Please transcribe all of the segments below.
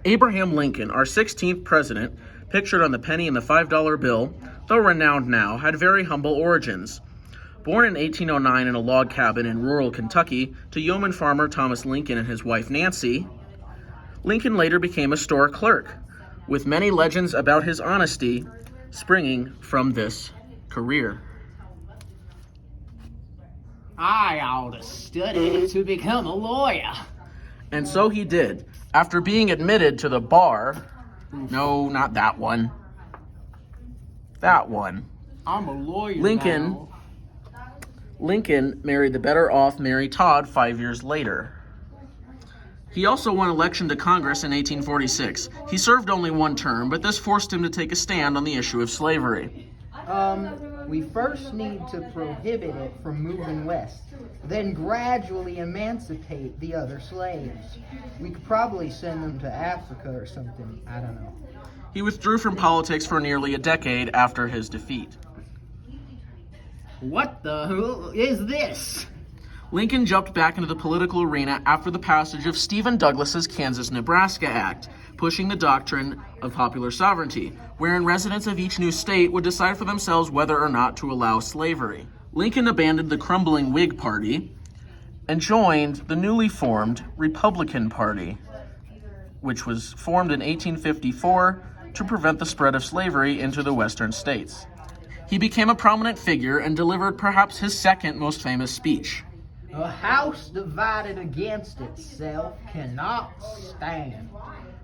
Abraham Lincoln, our 16th president, pictured on the penny and the $5 bill, though renowned now, had very humble origins. Born in 1809 in a log cabin in rural Kentucky to yeoman farmer Thomas Lincoln and his wife Nancy, Lincoln later became a store clerk, with many legends about his honesty springing from this career. I ought to study to become a lawyer. And so he did. After being admitted to the bar, no, not that one. That one. I'm a lawyer Lincoln married the better off Mary Todd 5 years later. He also won election to Congress in 1846. He served only one term, but this forced him to take a stand on the issue of slavery. We first need to prohibit it from moving west, then gradually emancipate the other slaves. We could probably send them to Africa or something, I don't know. He withdrew from politics for nearly a decade after his defeat. What the hell is this? Lincoln jumped back into the political arena after the passage of Stephen Douglas's Kansas-Nebraska Act, pushing the doctrine of popular sovereignty, wherein residents of each new state would decide for themselves whether or not to allow slavery. Lincoln abandoned the crumbling Whig Party and joined the newly formed Republican Party, which was formed in 1854 to prevent the spread of slavery into the western states. He became a prominent figure and delivered perhaps his second most famous speech. A house divided against itself cannot stand.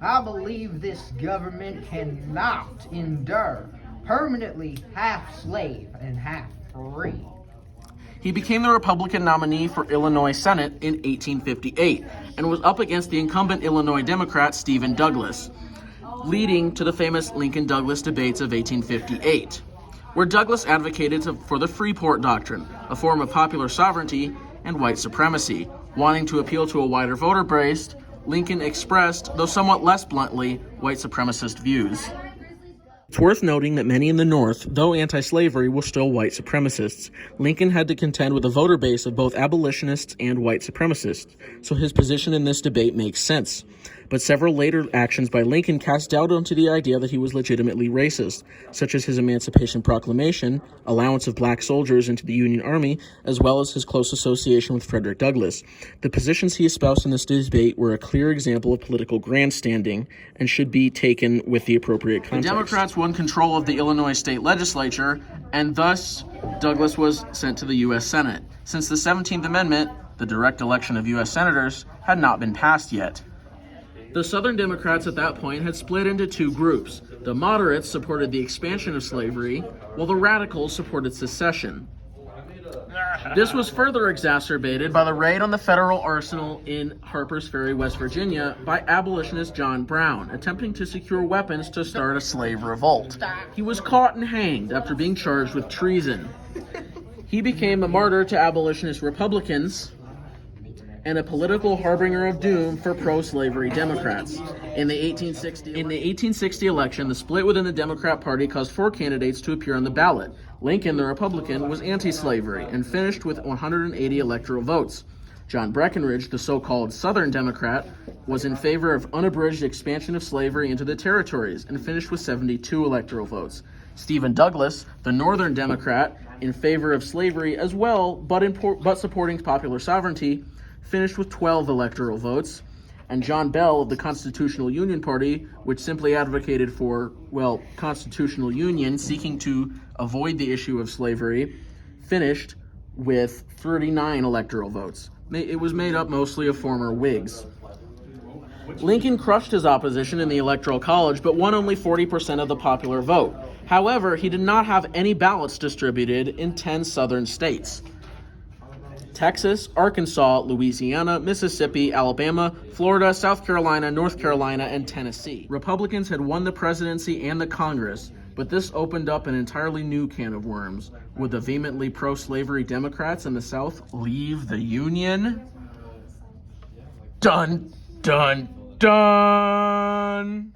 I believe this government cannot endure, permanently half slave and half free. He became the Republican nominee for Illinois Senate in 1858 and was up against the incumbent Illinois Democrat Stephen Douglas, leading to the famous Lincoln-Douglas debates of 1858, where Douglas advocated for the Freeport Doctrine, a form of popular sovereignty and white supremacy. Wanting to appeal to a wider voter base, Lincoln expressed, though somewhat less bluntly, white supremacist views. It's worth noting that many in the North, though anti-slavery, were still white supremacists. Lincoln had to contend with a voter base of both abolitionists and white supremacists, so his position in this debate makes sense. But several later actions by Lincoln cast doubt onto the idea that he was legitimately racist, such as his Emancipation Proclamation, allowance of black soldiers into the Union Army, as well as his close association with Frederick Douglass. The positions he espoused in this debate were a clear example of political grandstanding and should be taken with the appropriate context. The Democrats won control of the Illinois state legislature, and thus Douglas was sent to the U.S. Senate. Since the 17th Amendment, the direct election of U.S. senators, had not been passed yet. The Southern Democrats at that point had split into two groups. The moderates supported the expansion of slavery, while the radicals supported secession. This was further exacerbated by the raid on the federal arsenal in Harper's Ferry, West Virginia, by abolitionist John Brown, attempting to secure weapons to start a slave revolt. He was caught and hanged after being charged with treason. He became a martyr to abolitionist Republicans and a political harbinger of doom for pro-slavery Democrats. In the 1860 election, the split within the Democrat Party caused 4 candidates to appear on the ballot. Lincoln, the Republican, was anti-slavery and finished with 180 electoral votes. John Breckinridge, the so-called Southern Democrat, was in favor of unabridged expansion of slavery into the territories and finished with 72 electoral votes. Stephen Douglas, the Northern Democrat, in favor of slavery as well, but supporting popular sovereignty, finished with 12 electoral votes, and John Bell of the Constitutional Union Party, which simply advocated for, constitutional union, seeking to avoid the issue of slavery, finished with 39 electoral votes. It was made up mostly of former Whigs. Lincoln crushed his opposition in the Electoral College, but won only 40% of the popular vote. However, he did not have any ballots distributed in 10 southern states: Texas, Arkansas, Louisiana, Mississippi, Alabama, Florida, South Carolina, North Carolina, and Tennessee. Republicans had won the presidency and the Congress, but this opened up an entirely new can of worms. Would the vehemently pro-slavery Democrats in the South leave the Union? Dun, dun, dun!